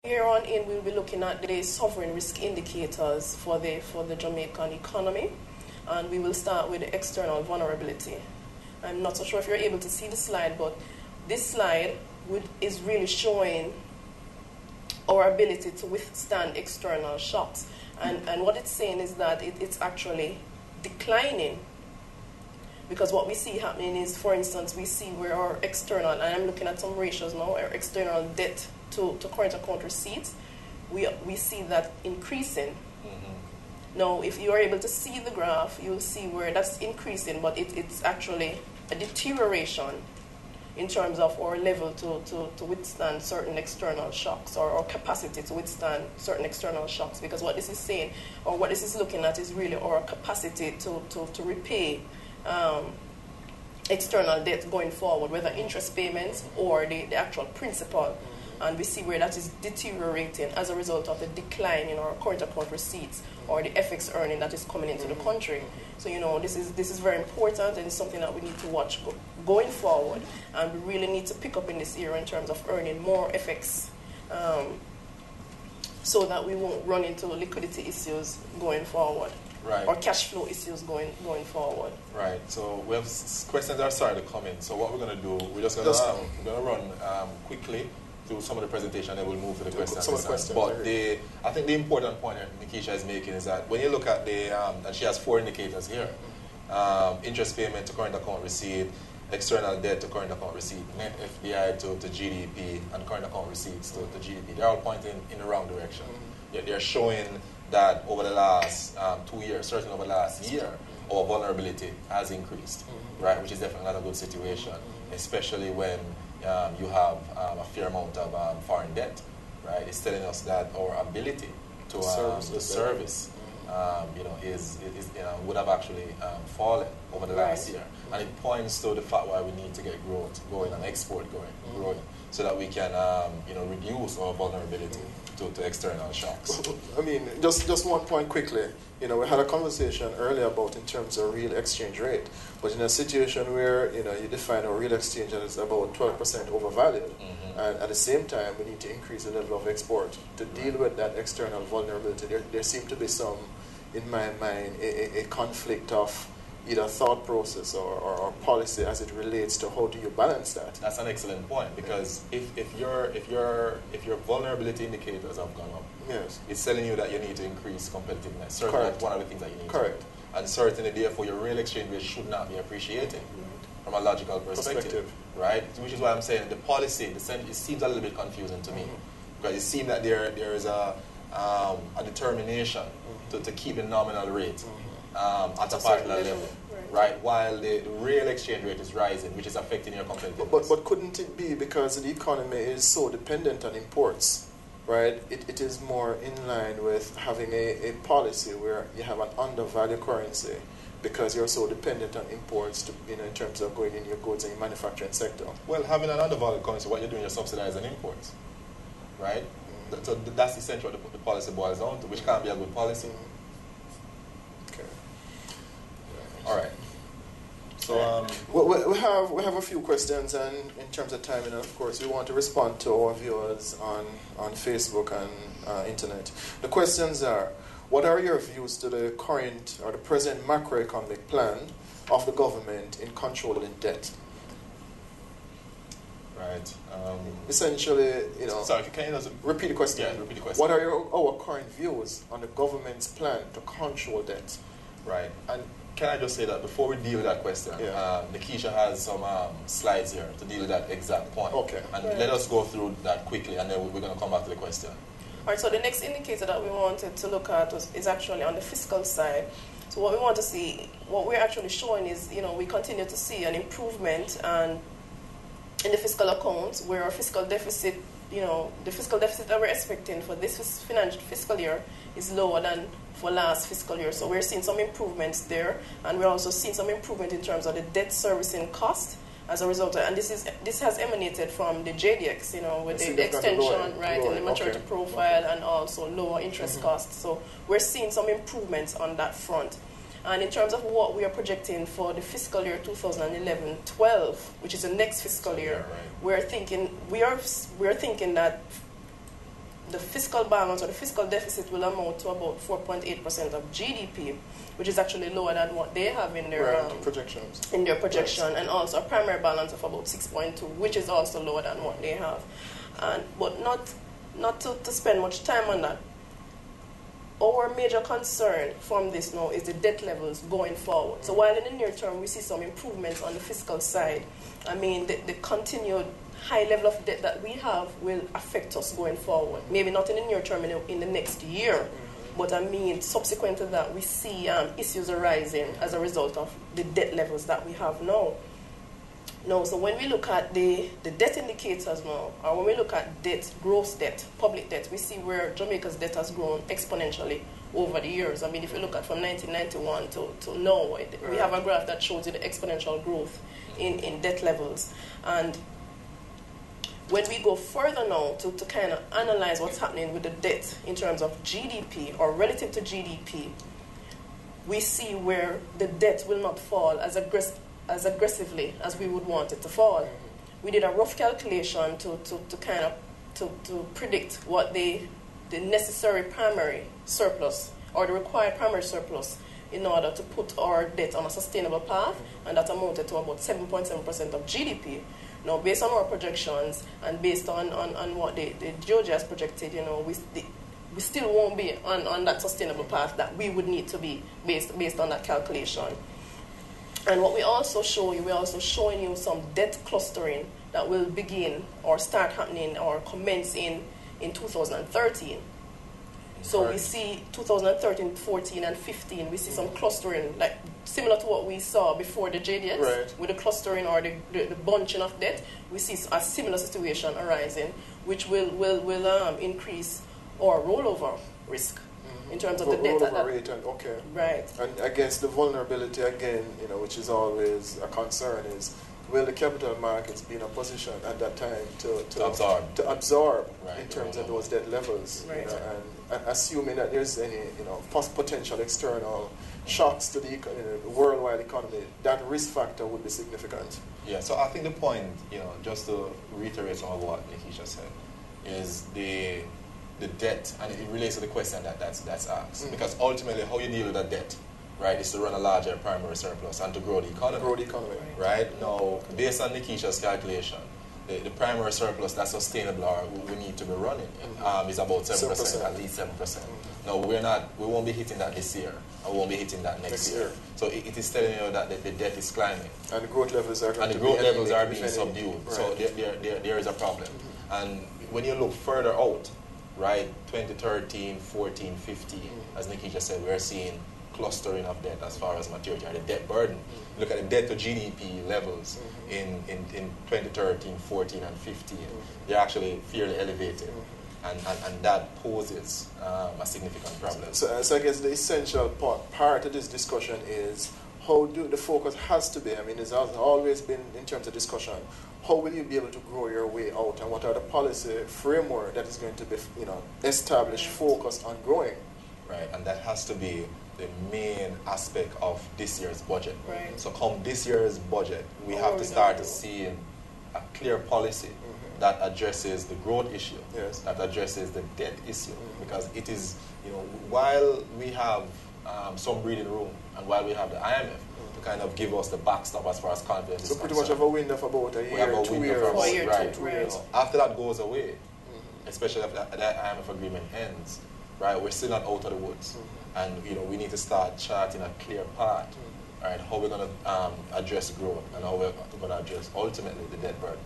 Here on in, we'll be looking at the sovereign risk indicators for the Jamaican economy, and we will start with the external vulnerability. I'm not so sure if you're able to see the slide, but this slide is really showing our ability to withstand external shocks. And what it's saying is that it's actually declining, because what we see happening is, for instance, we see where our external, and I'm looking at some ratios now, our external debt to current account receipts, we see that increasing. Now, if you are able to see the graph, you'll see where that's increasing, but it's actually a deterioration in terms of our level to withstand certain external shocks, or our capacity to withstand certain external shocks. Because what this is saying, or what this is looking at, is really our capacity to repay external debt going forward, whether interest payments or the actual principal. And we see where that is deteriorating as a result of the decline in our current account receipts or the FX earning that is coming into the country. So, this is very important, and it's something that we need to watch going forward. And we really need to pick up in this area in terms of earning more FX, so that we won't run into liquidity issues going forward. Right. Or cash flow issues going forward. Right. So we have questions that are starting to come in. So what we're going to do, we're just going to run quickly through some of the presentation, and then we'll move to the questions. But I think the important point that Nikeisha is making is that when you look at and she has 4 indicators here, interest payment to current account receipt, external debt to current account receipt, net FDI to GDP, and current account receipts to GDP. They're all pointing in the wrong direction. Yet they're showing that over the last 2 years, certainly over the last year, our vulnerability has increased, right? Which is definitely not a good situation, especially when you have a fair amount of foreign debt, right? It's telling us that our ability to service would have actually fallen over the last year, and it points to the fact why we need to get growth going and export growing, so that we can reduce our vulnerability to external shocks. I mean, just one point quickly. We had a conversation earlier about in terms of real exchange rate, but in a situation where you define a real exchange as about 12% overvalued, and at the same time we need to increase the level of export to deal with that external vulnerability. There seems to be some, in my mind, a conflict of either thought process or policy as it relates to how do you balance that. That's an excellent point, because if your vulnerability indicators have gone up, yes, it's telling you that you need to increase competitiveness. Certainly, that's one of the things that you need to do. And certainly, therefore, your real exchange rate should not be appreciating from a logical perspective, right? Which is why I'm saying the policy, it seems a little bit confusing to me, because it seems that there is a determination to keep the nominal rate at a particular level, right? While the real exchange rate is rising, which is affecting your competitiveness. But couldn't it be because the economy is so dependent on imports, right? It is more in line with having a policy where you have an undervalued currency because you're so dependent on imports to, in terms of going in your goods and your manufacturing sector. Well, having an undervalued currency, what you're doing, you're subsidizing imports, right? So that's essentially what the policy boils down to, which can't be a good policy. All right. So we have a few questions, and in terms of timing, of course, we want to respond to our viewers on Facebook and internet. The questions are: what are your views to the current or the present macroeconomic plan of the government in controlling debt? Right. Essentially, Sorry, can you repeat the question? Yeah, repeat the question. What are our current views on the government's plan to control debt? Right. And can I just say that before we deal with that question, Nikeisha has some slides here to deal with that exact point. Okay. And let us go through that quickly, and then we're going to come back to the question. All right, so the next indicator that we wanted to look at is actually on the fiscal side. So what we want to see, what we're actually showing is, we continue to see an improvement and in the fiscal accounts, where our fiscal deficit, the fiscal deficit that we're expecting for this fiscal year is lower than for last fiscal year. So we're seeing some improvements there, and we're also seeing some improvement in terms of the debt servicing cost as a result of, and this has emanated from the JDX, with the extension, in the maturity profile, and also lower interest costs. So we're seeing some improvements on that front. And in terms of what we are projecting for the fiscal year 2011-12, which is the next fiscal year, we're thinking that the fiscal balance or the fiscal deficit will amount to about 4.8% of GDP, which is actually lower than what they have in their projections. In their projection, and also a primary balance of about 6.2, which is also lower than what they have. But not to spend much time on that. Our major concern from this now is the debt levels going forward. So while in the near term we see some improvements on the fiscal side, I mean the continued high level of debt that we have will affect us going forward. Maybe not in the near term, in the next year, but I mean subsequent to that we see issues arising as a result of the debt levels that we have now. So when we look at the debt indicators now, or when we look at debt, gross debt, public debt, we see where Jamaica's debt has grown exponentially over the years. I mean, if you look at from 1991 to now, we have a graph that shows you the exponential growth in debt levels. And when we go further now to kind of analyze what's happening with the debt in terms of GDP or relative to GDP, we see where the debt will not fall as aggressively as we would want it to fall. We did a rough calculation to predict what the necessary primary surplus or the required primary surplus in order to put our debt on a sustainable path, and that amounted to about 7.7% of GDP. Now, based on our projections and based on what the DOJ has projected, we still won't be on that sustainable path that we would need to be based on that calculation. And what we also show you, we're also showing you some debt clustering that will begin or start happening or commence in 2013. So we see 2013, 14, and 15, we see some clustering, like similar to what we saw before the JDS, with the clustering or the bunching of debt. We see a similar situation arising, which will increase our rollover risk. In terms of the debt rate and against the vulnerability again, which is always a concern, is will the capital markets be in a position at that time to absorb in terms of those debt levels, and assuming that there's any potential external shocks to the worldwide economy, that risk factor would be significant. Yeah, so I think the point, just to reiterate some of what Nikeisha said, is the debt, and it relates to the question that's asked. Because ultimately, how you deal with that debt, right, is to run a larger primary surplus and to grow the economy. Right? Now, based on Nikeisha's calculation, the primary surplus that's sustainable or we need to be running is about 7%, at least 7%. No, we won't be hitting that this year, and we won't be hitting that next year. So it is telling you that the debt is climbing. And the growth levels are being subdued. So there is a problem. And when you look further out, right, 2013, 14, 15, as Nikeisha said, we're seeing clustering of debt as far as maturity or the debt burden. Look at the debt to GDP levels in 2013, 14, and 15. They're actually fairly elevated, and that poses a significant problem. So I guess the essential part of this discussion is how the focus has to be. I mean, it has always been in terms of discussion. How will you be able to grow your way out, and what are the policy framework that is going to be, established, focused on growing? Right, and that has to be the main aspect of this year's budget. Right. So come this year's budget, we have to start to see a clear policy that addresses the growth issue, that addresses the debt issue, because it is, while we have some breathing room, and while we have the IMF to kind of give us the backstop as far as confidence is concerned. So pretty much have a window of about a year, 2 years. Right. After that goes away, especially after that IMF agreement ends, right, we're still not out of the woods. And we need to start charting a clear path, right, how we're going to address growth and how we're going to address ultimately the debt burden.